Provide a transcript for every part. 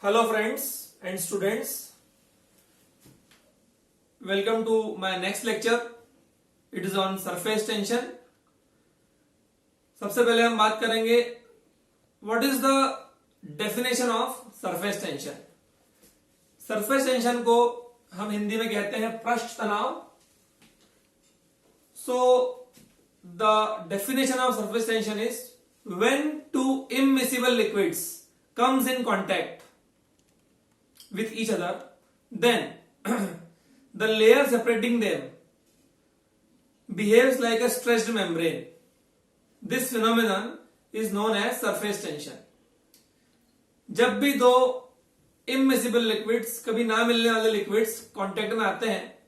Hello friends and students, welcome to my next lecture. It is on surface tension. सबसे पहले हम बात करेंगे what is the definition of surface tension. Surface tension को हम हिंदी में कहते हैं पृष्ठ तनाव. So the definition of surface tension is when two immiscible liquids comes in contact with each other, then the layer separating them behaves like a stretched membrane. This phenomenon is known as surface tension. जब भी दो immiscible liquids, कभी ना मिलने वाले liquids contact में आते हैं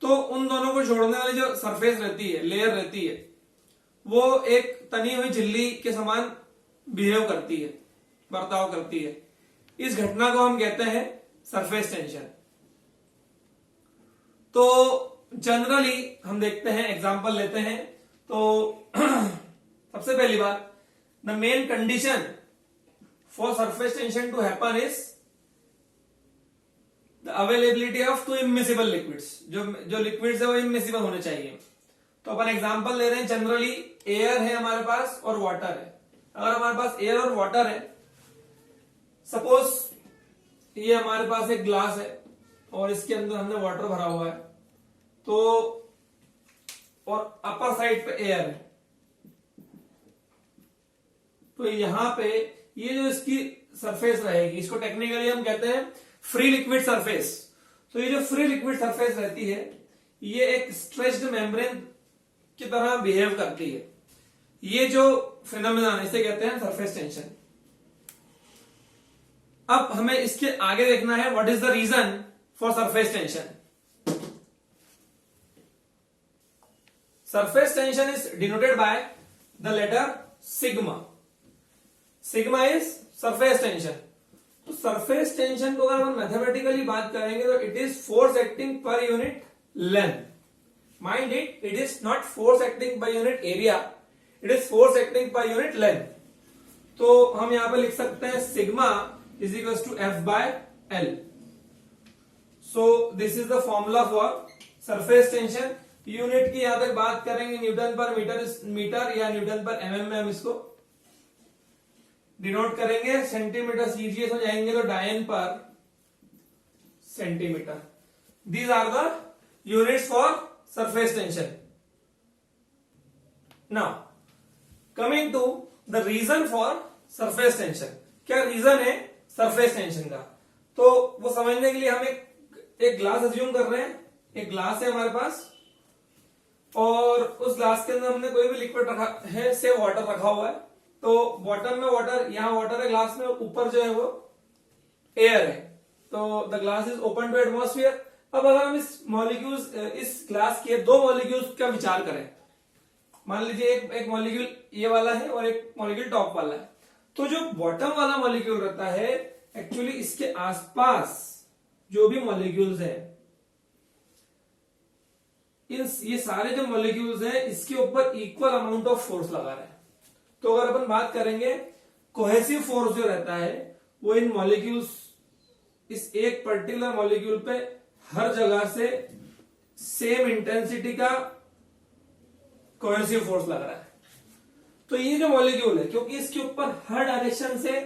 तो उन दोनों को जोड़ने वाली जो सरफेस रहती है, लेयर रहती है, वो एक तनी हुई झिल्ली के समान बिहेव करती है, बर्ताव करती है. इस घटना को हम कहते हैं सरफेस टेंशन. तो जनरली हम देखते हैं, एग्जांपल लेते हैं. तो सबसे पहली बात, the main condition for surface tension to happen is the availability of two immiscible liquids. जो लिक्विड्स है वो इमिसिबल होने चाहिए. तो अपन एग्जांपल ले रहे हैं. जनरली एयर है हमारे पास और वाटर है. अगर हमारे पास एयर और वाटर है, सपोज ये हमारे पास एक ग्लास है और इसके अंदर हमने वाटर भरा हुआ है, तो और अपर साइड पे एयर है, तो यहां पे ये जो इसकी सरफेस रहेगी, इसको टेक्निकली हम कहते हैं फ्री लिक्विड सरफेस. तो ये जो फ्री लिक्विड सरफेस रहती है, ये एक स्ट्रेच्ड मेम्ब्रेन की तरह बिहेव करती है. ये जो फिनोमेनन है इसे कहते हैं सरफेस टेंशन. अब हमें इसके आगे देखना है what is the reason for surface tension. Surface tension is denoted by the letter sigma. Sigma is surface tension. तो सरफेस टेंशन को अगर हम मैथमेटिकली बात करेंगे तो it is force acting per unit length. Mind it, it is not force acting per unit area, it is force acting per unit length. तो हम यहां पे लिख सकते हैं sigma is equals to F by L. So this is the formula for surface tension. Unit की यहां तक बात करेंगे न्यूटन पर मीटर या न्यूटन पर mm में हम इसको डिनोट करेंगे. सेंटीमीटर सीजीएस हो जाएंगे तो dyne per centimetre. These are the units for surface tension. Now coming to the reason for surface tension. क्या रीजन है सरफेस टेंशन का? तो वो समझने के लिए हम एक ग्लास अज्यूम कर रहे हैं. एक ग्लास है हमारे पास और उस ग्लास के अंदर हमने कोई भी लिक्विड रखा है, से वाटर रखा हुआ है. तो बॉटम में वाटर, यहां वाटर है ग्लास में, ऊपर जो है वो एयर है. तो the glass is open to atmosphere. अब अगर हम इस मॉलिक्यूल्स, इस ग्लास के दो मॉलिक्यूल्स का विचार करें, मान लीजिए एक मॉलिक्यूल ये वाला है और एक मॉलिक्यूल टॉप वाला है. तो जो बॉटम वाला मॉलिक्यूल रहता है, एक्चुअली इसके आसपास जो भी मॉलिक्यूल्स है, ये सारे जो मॉलिक्यूल्स हैं, इसके ऊपर इक्वल अमाउंट ऑफ फोर्स लगा रहा है. तो अगर अपन बात करेंगे कोहेसिव फोर्स जो रहता है, वो इन मॉलिक्यूल्स, इस एक पर्टिकुलर मॉलिक्यूल पे हर जगह से सेम इंटेंसिटी का कोहेसिव फोर्स लग रहा है. तो ये जो मॉलिक्यूल है, क्योंकि इसके ऊपर हर डायरेक्शन से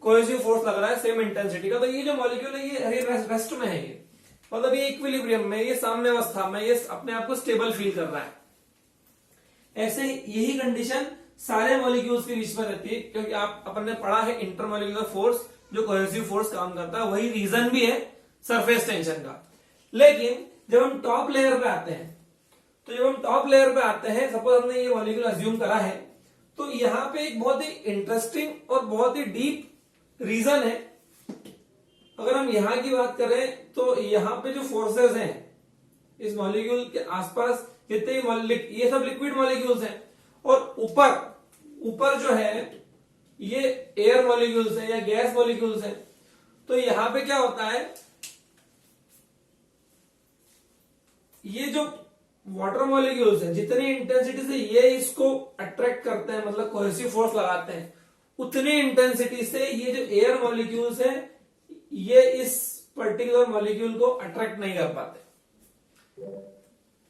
कोहेसिव फोर्स लग रहा है सेम इंटेंसिटी का, तो ये जो मॉलिक्यूल है ये रेस्ट में है. ये मतलब ये इक्विलिब्रियम में, ये साम्य अवस्था में, ये अपने आप को स्टेबल फील कर रहा है. ऐसे यही कंडीशन सारे मॉलिक्यूल्स के बीच में रहती है, क्योंकि आप अपन ने पढ़ा है इंटरमॉलिक्यूलर फोर्स जो कोहेसिव फोर्स काम करता है, वही रीजन भी है सरफेस टेंशन का. लेकिन जब हम टॉप लेयर पे आते हैं, सपोज हमने ये मॉलिक्यूल अज्यूम करा है, तो यहां पे एक बहुत ही इंटरेस्टिंग और बहुत ही डीप रीजन है. अगर हम यहां की बात करें तो यहां पे जो फोर्सेस हैं इस मॉलिक्यूल के आसपास, जितने ये सब लिक्विड मॉलिक्यूल्स हैं, और ऊपर जो है ये एयर मॉलिक्यूल्स हैं या गैस मॉलिक्यूल्स हैं. तो यहां पे क्या होता है, ये जो वाटर मॉलिक्यूल्स हैं, जितनी इंटेंसिटी से ये इसको अट्रैक्ट करते हैं, मतलब कोहेसिव फोर्स लगाते हैं, उतनी इंटेंसिटी से ये जो एयर मॉलिक्यूल्स है ये इस पर्टिकुलर मॉलिक्यूल को अट्रैक्ट नहीं कर पाते।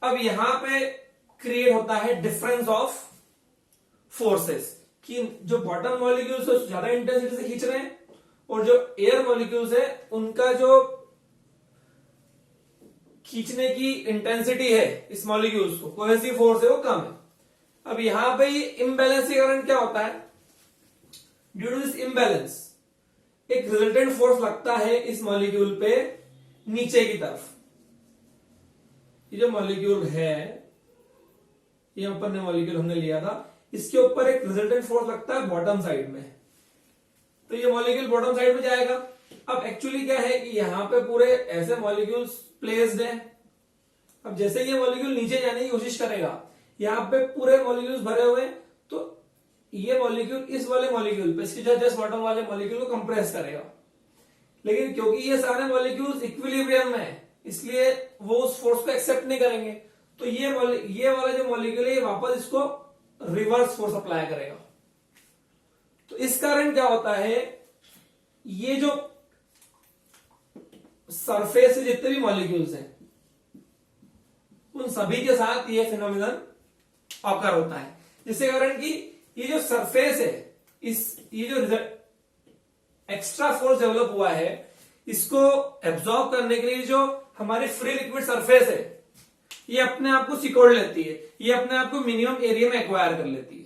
अब यहां पे क्रिएट होता है डिफरेंस ऑफ फोर्सेस कि जो बॉटम मॉलिक्यूल्स है ज्यादा इंटेंसिटी से खींच रहे हैं और जो एयर मॉलिक्यूल्स है उनका जो खींचने की इंटेंसिटी है इस मॉलिक्यूल्स को कोहेसिव फोर्स है वो कम है। अब यहां पे इम्बैलेंस के कारण क्या होता है, ड्यू टू दिस इम्बैलेंस एक रिजल्टेंट फोर्स लगता है इस मॉलिक्यूल पे नीचे की तरफ। ये जो मॉलिक्यूल है ये ऊपर ने मॉलिक्यूल हमने लिया था, इसके ऊपर एक रिजल्टेंट फोर्स लगता है बॉटम साइड में, तो ये मॉलिक्यूल बॉटम साइड में जाएगा। अब एक्चुअली क्या है कि यहां पे पूरे ऐसे मॉलिक्यूल्स प्लेस्ड हैं। अब जैसे ये मॉलिक्यूल नीचे जाने की कोशिश करेगा, यहां पे पूरे मॉलिक्यूल्स भरे हुए हैं, तो ये मॉलिक्यूल इस वाले मॉलिक्यूल पे इसके जस्ट बॉटम वाले मॉलिक्यूल को कंप्रेस करेगा। लेकिन क्योंकि ये सारे मॉलिक्यूल्स इक्विलिब्रियम में है इसलिए वो उस फोर्स को एक्सेप्ट नहीं करेंगे, तो ये वाला जो मॉलिक्यूल है ये वापस इसको रिवर्स फोर्स अप्लाई करेगा। तो इस कारण क्या होता है, ये जो सरफेस से जितने भी मॉलिक्यूल्स हैं उन सभी के साथ ये फिनोमिनन ऑकर होता है, जिसके कारण कि ये जो सरफेस है ये जो एक्स्ट्रा फोर्स डेवलप हुआ है इसको एब्जॉर्ब करने के लिए जो हमारी फ्री लिक्विड सरफेस है ये अपने आप को सिकोड़ लेती है, ये अपने आप को मिनिमम एरिया में एक्वायर कर लेती है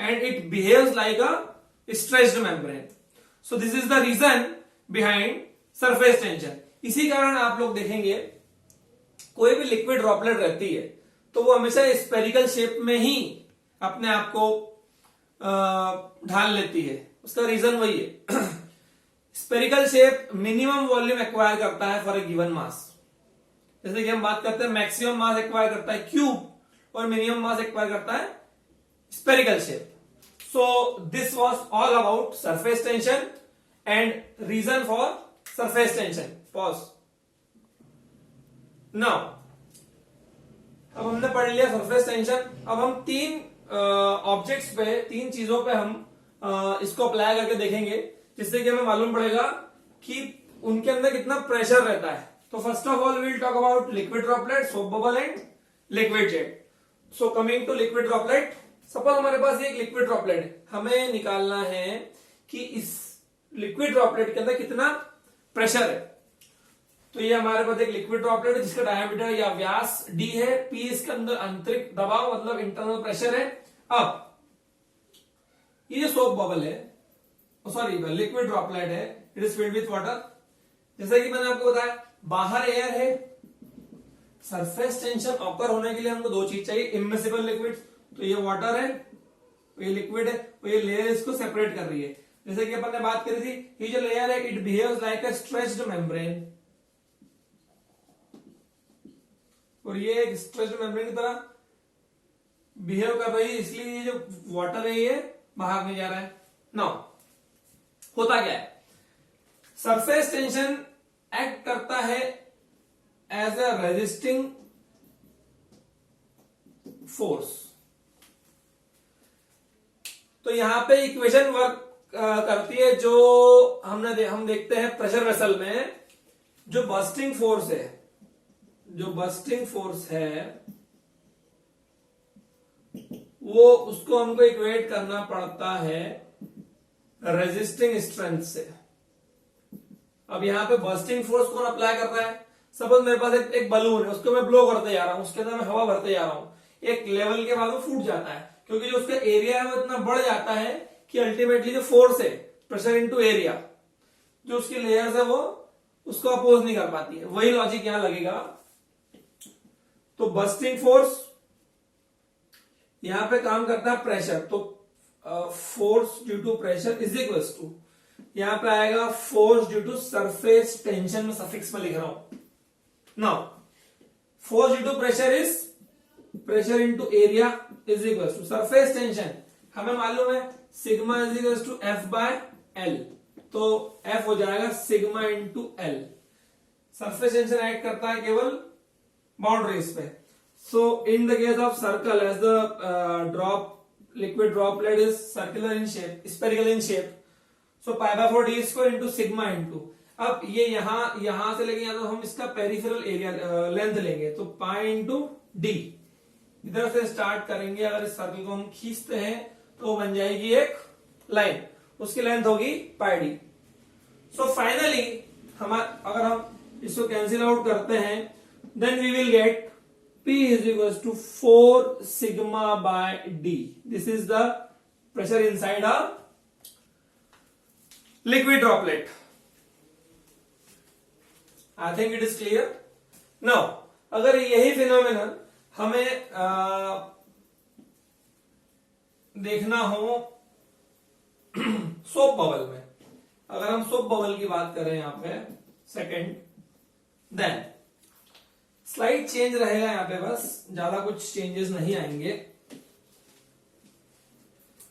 and it behaves like a stretched membrane. So this is the reason behind surface tension. इसी कारण आप लोग देखेंगे कोई भी लिक्विड ड्रॉपलेट रहती है तो वो हमेशा स्पेरिकल शेप में ही अपने आप को ढाल लेती है। उसका रीजन वही है spherical shape minimum volume acquire करता है फॉर ए गिवन मास। जैसे कि हम बात करते हैं मैक्सिमम मास एक्वायर करता है क्यूब और मिनिमम मास एक्वायर करता है spherical shape. So this was all about surface tension and reason for surface tension. Pause. Now अब हमने पढ़ लिया सरफेस टेंशन। अब हम तीन ऑब्जेक्ट्स पे, तीन चीजों पे हम इसको अप्लाई करके देखेंगे जिससे कि हमें मालूम पड़ेगा कि उनके अंदर कितना प्रेशर रहता है। तो first of all will talk about liquid droplet, soap bubble and liquid jet. So coming to liquid droplet, suppose हमारे पास ये एक लिक्विड ड्रॉपलेट है, हमें निकालना है कि इस लिक्विड ड्रॉपलेट के अंदर कितना प्रेशर है। तो ये हमारे पास एक लिक्विड ड्रॉपलेट है जिसका डायमीटर या व्यास d है, p इसके अंदर आंतरिक दबाव मतलब इंटरनल प्रेशर है। अब ये जो सोप बबल है, सॉरी लिक्विड ड्रॉपलेट है, it is filled with water. जैसा कि मैंने आपको बताया बाहर एयर है, सरफेस टेंशन ऑकर होने के लिए हमको दो चीज चाहिए, इमिसिबल लिक्विड, तो ये वाटर है, ये लिक्विड है, तो ये लेयर इसको सेपरेट कर रही है। जैसे कि अपन ने बात करी थी, ये जो लेयर है it behaves like a stretched membrane, और ये एक स्ट्रेच्ड मेम्ब्रेन की तरह बिहेव कर रही है, इसलिए ये जो वाटर है ये बाहर नहीं जा रहा है। नाउ होता क्या है, सरफेस टेंशन एक्ट करता है एज अ रेजिस्टिंग फोर्स। तो यहां पे इक्वेशन वर्क करती है जो हम देखते हैं प्रेशर वेसल में जो बस्टिंग फोर्स है, वो उसको हमको इक्वेट करना पड़ता है रेजिस्टिंग स्ट्रेंथ से। अब यहां पे बस्टिंग फोर्स कौन अप्लाई कर रहा है, सपोज मेरे पास एक बलून है, उसको मैं ब्लो करते जा रहा हूं, उसके अंदर मैं हवा भरते जा रहा हूं, एक लेवल के बाद वो फूट जाता है क्योंकि जो उसका एरिया है वो इतना बढ़ जाता है कि अल्टीमेटली जो फोर्स है प्रेशर इनटू एरिया, जो उसकी लेयर्स है वो उसको अपोज नहीं कर पाती है। वही लॉजिक यहां लगेगा। तो बस्टिंग फोर्स यहां पे काम करता है प्रेशर, तो force due to pressure is equals to, यहां पे आएगा force due to surface tension में सफिक्स में लिख रहा हूं। Now force due to pressure is pressure into area is equals to surface tension, हमें मालूम है sigma is equals to F by L, तो एफ हो जाएगा sigma into L. Surface tension act करता है केवल बाउंड्रीज पे। So in the case of circle as the drop liquid droplet is circular in shape, spherical in shape. So pi by 4 d square into sigma into, अब ये यहां से लेके तो हम इसका पेरिफेरल एरिया लेंथ लेंगे, तो पाई इंटू डी इधर से स्टार्ट करेंगे. अगर इस सर्कल को हम खींचते हैं तो बन जाएगी एक लाइन, उसकी लेंथ होगी पाई डी. सो फाइनली अगर हम इसको कैंसिल आउट करते हैं, then we will get P is equals to 4 sigma by D. This is the pressure inside a liquid droplet. I think it is clear. Now, अगर यही phenomenon हमें देखना हो सोप बबल में, अगर हम सोप बबल की बात करें यहां पे सेकंड, देन स्लाइड चेंज रहेगा यहां पे, बस ज्यादा कुछ चेंजेस नहीं आएंगे.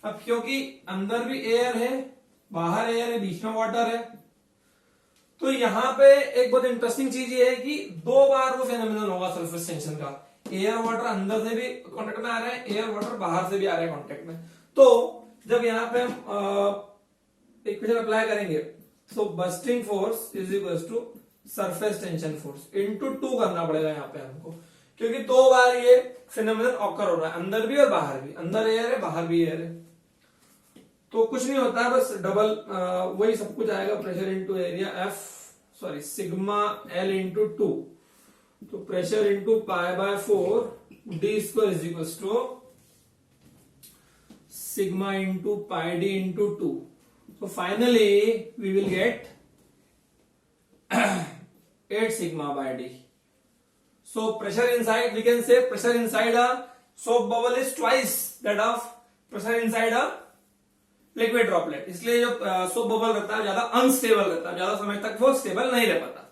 अब क्योंकि अंदर भी एयर है, बाहर एयर है, बीच में वाटर है, तो यहां पे एक बहुत इंटरेस्टिंग चीज ये है कि दो बार वो फेनोमेनन होगा सरफेस टेंशन का. एयर वाटर अंदर से भी कांटेक्ट में आ रहा है, एयर वाटर बाहर से भी आ रहा है कांटेक्ट में. तो जब यहां पे हम इक्वेशन अप्लाई करेंगे, तो bursting force is equal to surface tension force into 2 करना पड़ेगा यहाँ पे हमको, क्योंकि दो बार ये फिनोमेनन ऑकर हो रहा है, अंदर भी और बाहर भी. अंदर एयर है, बाहर भी एयर है, तो कुछ नहीं होता है, बस डबल वही सब कुछ आएगा. Pressure into area sigma L into 2, तो pressure into pi by 4 D square is equal to sigma into pi D into 2. So finally we will get 8 sigma by d. So pressure inside, we can say pressure inside a soap bubble is twice that of pressure inside a liquid droplet. इसलिए जो soap bubble रहता है ज्यादा unstable रहता है, ज्यादा समय तक वो स्टेबल नहीं रह पाता.